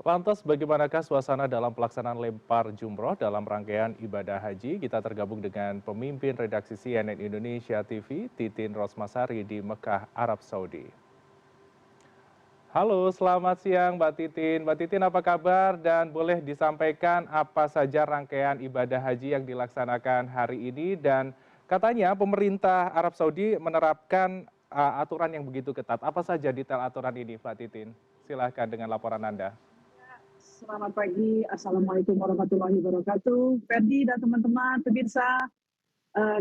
Lantas bagaimanakah suasana dalam pelaksanaan lempar jumroh dalam rangkaian ibadah haji? Kita tergabung dengan pemimpin redaksi CNN Indonesia TV, Titin Rosmasari di Mekah, Arab Saudi. Halo, selamat siang Mbak Titin. Mbak Titin apa kabar dan boleh disampaikan apa saja rangkaian ibadah haji yang dilaksanakan hari ini dan katanya pemerintah Arab Saudi menerapkan aturan yang begitu ketat. Apa saja detail aturan ini, Mbak Titin? Silahkan dengan laporan Anda. Selamat pagi, Assalamualaikum warahmatullahi wabarakatuh. Ferdi dan teman-teman pemirsa,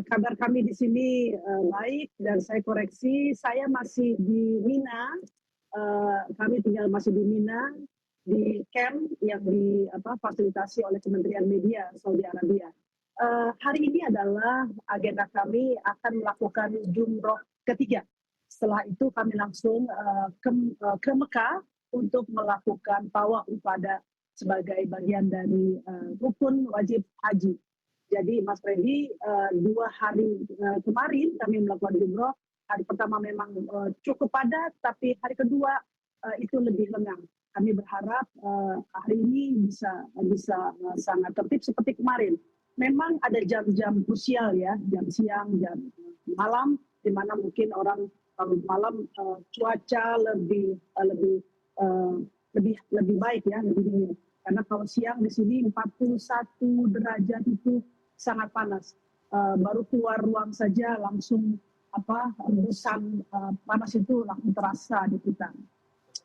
kabar kami di sini baik dan saya koreksi, saya masih di Mina. Kami tinggal masih di Mina, di camp yang fasilitasi oleh Kementerian Media Saudi Arabia. Hari ini adalah agenda kami akan melakukan jumroh ketiga. Setelah itu kami langsung ke Mekah untuk melakukan tawaf ibadah sebagai bagian dari rukun wajib haji. Jadi Mas Freddy, 2 hari kemarin kami melakukan jumroh. Hari pertama memang cukup padat, tapi hari kedua itu lebih lengang. Kami berharap hari ini bisa sangat tertib seperti kemarin. Memang ada jam-jam krusial ya, jam siang, jam malam, di mana mungkin orang kalau malam cuaca lebih baik ya, lebih dingin. Karena kalau siang di sini 41 derajat itu sangat panas. Baru keluar ruang saja langsung hembusan panas itu langsung terasa di kita.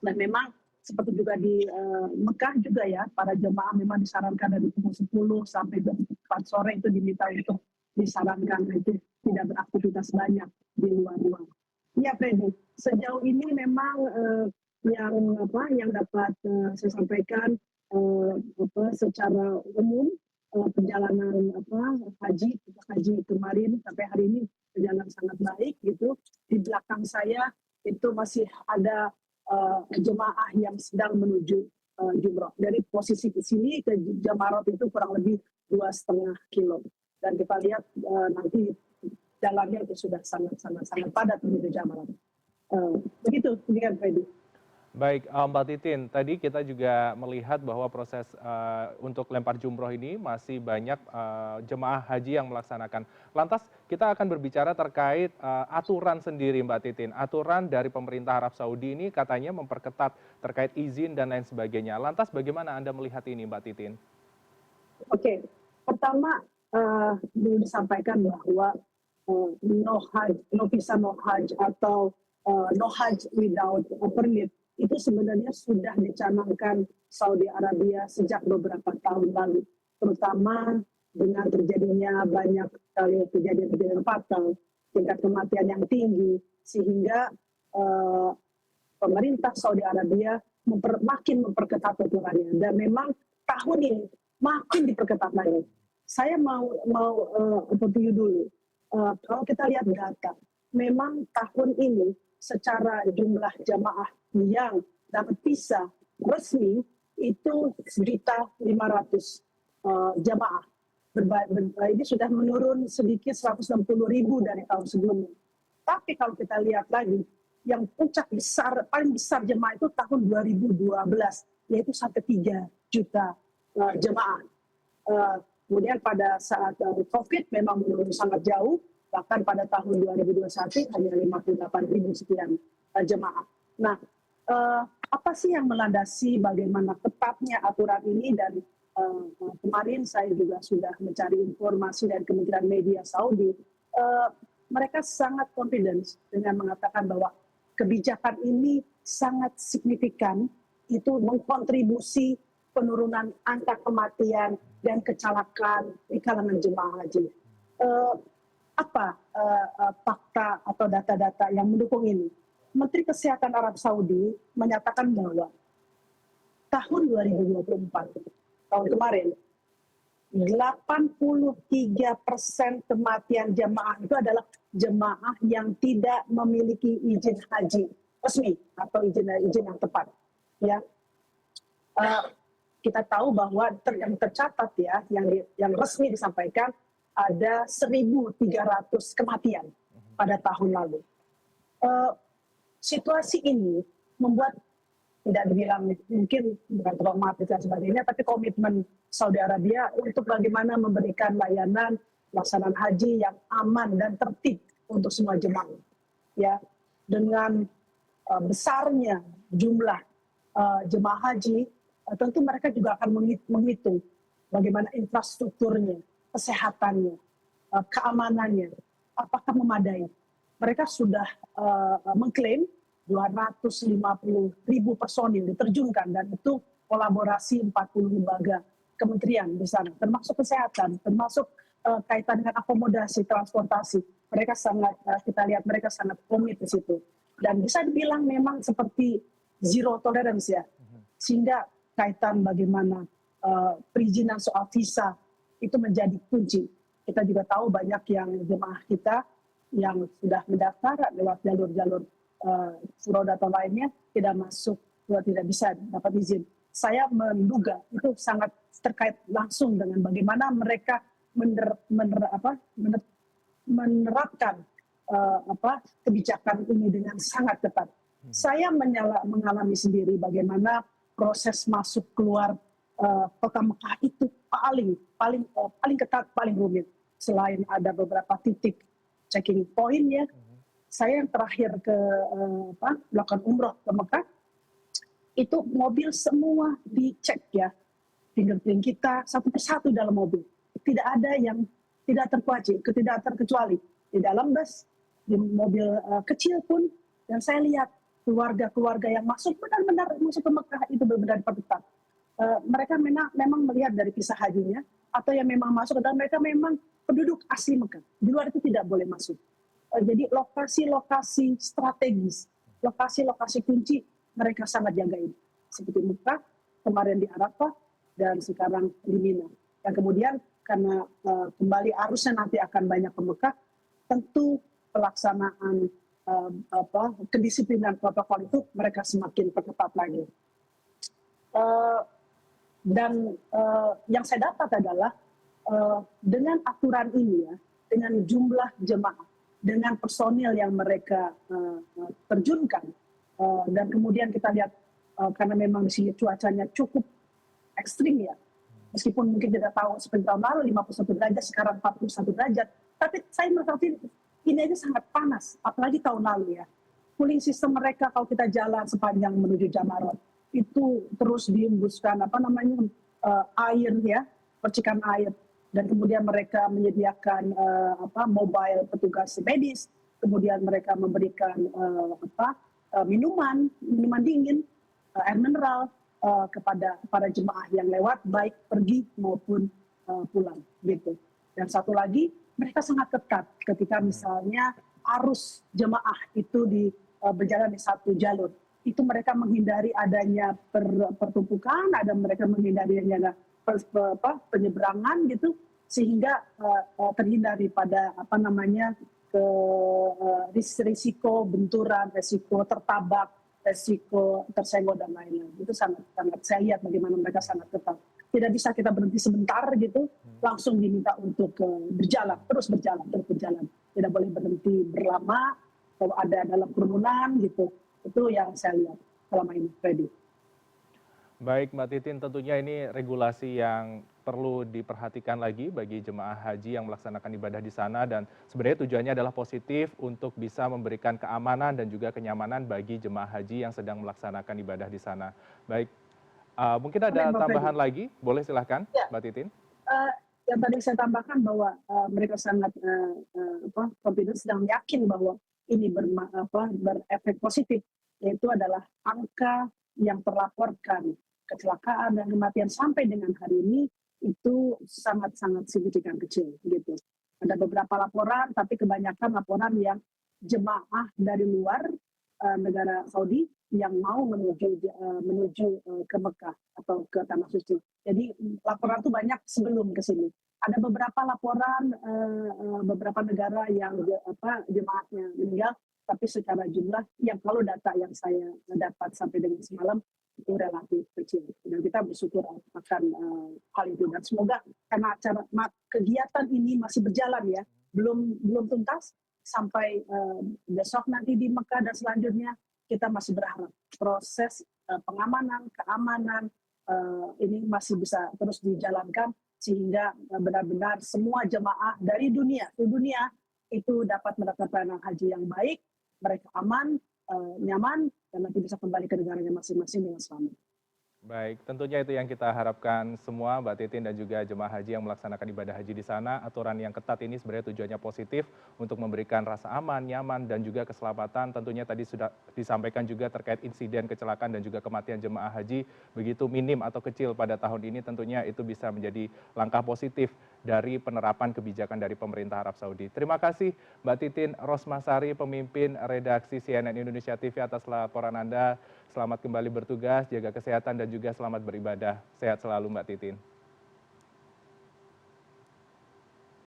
Dan memang seperti juga di Mekah juga ya, para jemaah memang disarankan dari pukul 10 sampai jam 4 sore itu diminta untuk disarankan itu tidak beraktivitas banyak di luar ruang. Ya Freddy, sejauh ini memang yang dapat saya sampaikan secara umum perjalanan haji kemarin sampai hari ini berjalan sangat baik gitu. Di belakang saya itu masih ada jemaah yang sedang menuju jumroh. Dari posisi ke sini ke Jamarot itu kurang lebih 2,5 kilo. Dan kita lihat nanti jalannya itu sudah sangat padat menuju Jamarot. Begitu, Freddy. Baik, Mbak Titin, tadi kita juga melihat bahwa proses untuk lempar jumroh ini masih banyak jemaah haji yang melaksanakan. Lantas kita akan berbicara terkait aturan sendiri Mbak Titin. Aturan dari pemerintah Arab Saudi ini katanya memperketat terkait izin dan lain sebagainya. Lantas bagaimana Anda melihat ini Mbak Titin? Oke, pertama dulu disampaikan bahwa no visa no hajj atau no hajj without a permit itu sebenarnya sudah dicanangkan Saudi Arabia sejak beberapa tahun lalu, terutama dengan terjadinya banyak kali kejadian fatal, tingkat kematian yang tinggi, sehingga pemerintah Saudi Arabia makin memperketat aturannya. Dan memang tahun ini makin diperketat lagi. Saya mau review dulu. Kalau kita lihat data, memang tahun ini secara jumlah jamaah yang dapat visa resmi itu 1.500.000 jamaah. Ini sudah menurun sedikit 160.000 dari tahun sebelumnya. Tapi kalau kita lihat lagi, yang puncak paling besar jemaah itu tahun 2012, yaitu sampai 3 juta jemaah. Kemudian pada saat COVID memang menurun sangat jauh, bahkan pada tahun 2021 hanya 58.000 sekian jemaah. Nah, apa sih yang melandasi bagaimana ketatnya aturan ini? Dan kemarin saya juga sudah mencari informasi dari Kementerian Media Saudi. Mereka sangat confident dengan mengatakan bahwa kebijakan ini sangat signifikan, itu mengkontribusi penurunan angka kematian dan kecelakaan di kalangan jemaah haji. Apa fakta atau data-data yang mendukung ini? Menteri Kesehatan Arab Saudi menyatakan bahwa tahun 2024, tahun kemarin, 83% kematian jemaah itu adalah jemaah yang tidak memiliki izin haji resmi atau izin yang tepat. Ya, kita tahu bahwa yang tercatat ya, yang resmi disampaikan ada 1.300 kematian pada tahun lalu. Situasi ini membuat tidak dibilang mungkin bukan traumatis dan sebagainya, tapi komitmen Saudi Arabia untuk bagaimana memberikan layanan pelaksanaan haji yang aman dan tertib untuk semua jemaah. Ya, dengan besarnya jumlah jemaah haji, tentu mereka juga akan menghitung bagaimana infrastrukturnya, kesehatannya, keamanannya, apakah memadai. Mereka sudah mengklaim 250.000 personil diterjunkan, dan itu kolaborasi 40 lembaga kementerian di sana, termasuk kesehatan, termasuk kaitan dengan akomodasi, transportasi. Mereka sangat, kita lihat mereka sangat komit di situ. Dan bisa dibilang memang seperti zero tolerance ya, sehingga kaitan bagaimana perizinan soal visa itu menjadi kunci. Kita juga tahu banyak yang jemaah kita yang sudah mendaftar lewat jalur-jalur Furoda atau lainnya tidak masuk, tidak bisa dapat izin. Saya menduga itu sangat terkait langsung dengan bagaimana mereka menerapkan kebijakan ini dengan sangat ketat. Saya mengalami sendiri bagaimana proses masuk keluar kota Mekah itu paling ketat, paling rumit. Selain ada beberapa titik checking point ya, saya yang terakhir melakukan umroh ke Mekah, itu mobil semua dicek ya, fingerprint kita satu persatu dalam mobil. Tidak ada yang tidak terkecuali di dalam bus, di mobil kecil pun. Dan saya lihat keluarga-keluarga yang masuk benar-benar masuk ke Mekah itu benar-benar diperketat. Mereka memang melihat dari kisah hajinya, atau yang memang masuk dan mereka memang penduduk asli Mekah. Di luar itu tidak boleh masuk. Jadi lokasi-lokasi strategis, lokasi-lokasi kunci mereka sangat jagain. Seperti Mekah, kemarin di Arafah, dan sekarang di Mina. Dan kemudian karena kembali arusnya nanti akan banyak ke Mekah, tentu pelaksanaan kedisiplinan protokol itu mereka semakin perketat lagi. Dan yang saya dapat adalah dengan aturan ini ya, dengan jumlah jemaah, dengan personil yang mereka terjunkan, dan kemudian kita lihat karena memang di sini cuacanya cukup ekstrim ya, meskipun mungkin tidak tahu seperti tahun lalu 51 derajat, sekarang 41 derajat, tapi saya merasa ini aja sangat panas, apalagi tahun lalu ya. Cooling system mereka kalau kita jalan sepanjang menuju Jamarot, itu terus dihembuskan air ya, percikan air. Dan kemudian mereka menyediakan mobile petugas medis, kemudian mereka memberikan minuman dingin, air mineral kepada para jemaah yang lewat, baik pergi maupun pulang gitu. Dan satu lagi, mereka sangat ketat ketika misalnya arus jemaah itu berjalan di satu jalur. Itu mereka menghindari adanya pertumpukan, mereka menghindari adanya penyeberangan gitu, sehingga terhindar daripada risiko benturan, risiko tertabak, risiko tersenggol dan lain-lain. Itu sangat saya lihat bagaimana mereka sangat ketat. Tidak bisa kita berhenti sebentar gitu, langsung diminta untuk terus berjalan. Tidak boleh berhenti berlama, kalau ada dalam kerumunan gitu. Itu yang saya lihat selama ini, Freddy. Baik Mbak Titin, tentunya ini regulasi yang perlu diperhatikan lagi bagi jemaah haji yang melaksanakan ibadah di sana, dan sebenarnya tujuannya adalah positif untuk bisa memberikan keamanan dan juga kenyamanan bagi jemaah haji yang sedang melaksanakan ibadah di sana. Baik, mungkin ada tambahan lagi, boleh silahkan ya, Mbak Titin. Yang tadi saya tambahkan bahwa mereka sangat confidence dan yakin bahwa ini berefek positif, yaitu adalah angka yang terlaporkan kecelakaan dan kematian sampai dengan hari ini itu sangat-sangat signifikan kecil gitu. Ada beberapa laporan, tapi kebanyakan laporan yang jemaah dari luar negara Saudi yang mau menuju ke Mekah atau ke Tanah Suci. Jadi laporan itu banyak sebelum ke sini. Ada beberapa laporan beberapa negara yang jemaahnya meninggal, tapi secara jumlah yang kalau data yang saya dapat sampai dengan semalam itu relatif kecil. Dan kita bersyukur akan hal itu, dan semoga karena kegiatan ini masih berjalan ya, belum tuntas sampai besok nanti di Mekah dan selanjutnya, kita masih berharap proses pengamanan, keamanan ini masih bisa terus dijalankan sehingga benar-benar semua jemaah dari seluruh dunia itu dapat mendapatkan haji yang baik, mereka aman, nyaman, dan nanti bisa kembali ke negaranya masing-masing dengan selamat. Baik, tentunya itu yang kita harapkan semua, Mbak Titin dan juga jemaah haji yang melaksanakan ibadah haji di sana. Aturan yang ketat ini sebenarnya tujuannya positif untuk memberikan rasa aman, nyaman, dan juga keselamatan. Tentunya tadi sudah disampaikan juga terkait insiden kecelakaan dan juga kematian jemaah haji begitu minim atau kecil pada tahun ini. Tentunya itu bisa menjadi langkah positif dari penerapan kebijakan dari pemerintah Arab Saudi. Terima kasih Mbak Titin Rosmasari, pemimpin redaksi CNN Indonesia TV atas laporan Anda. Selamat kembali bertugas, jaga kesehatan dan juga selamat beribadah. Sehat selalu Mbak Titin.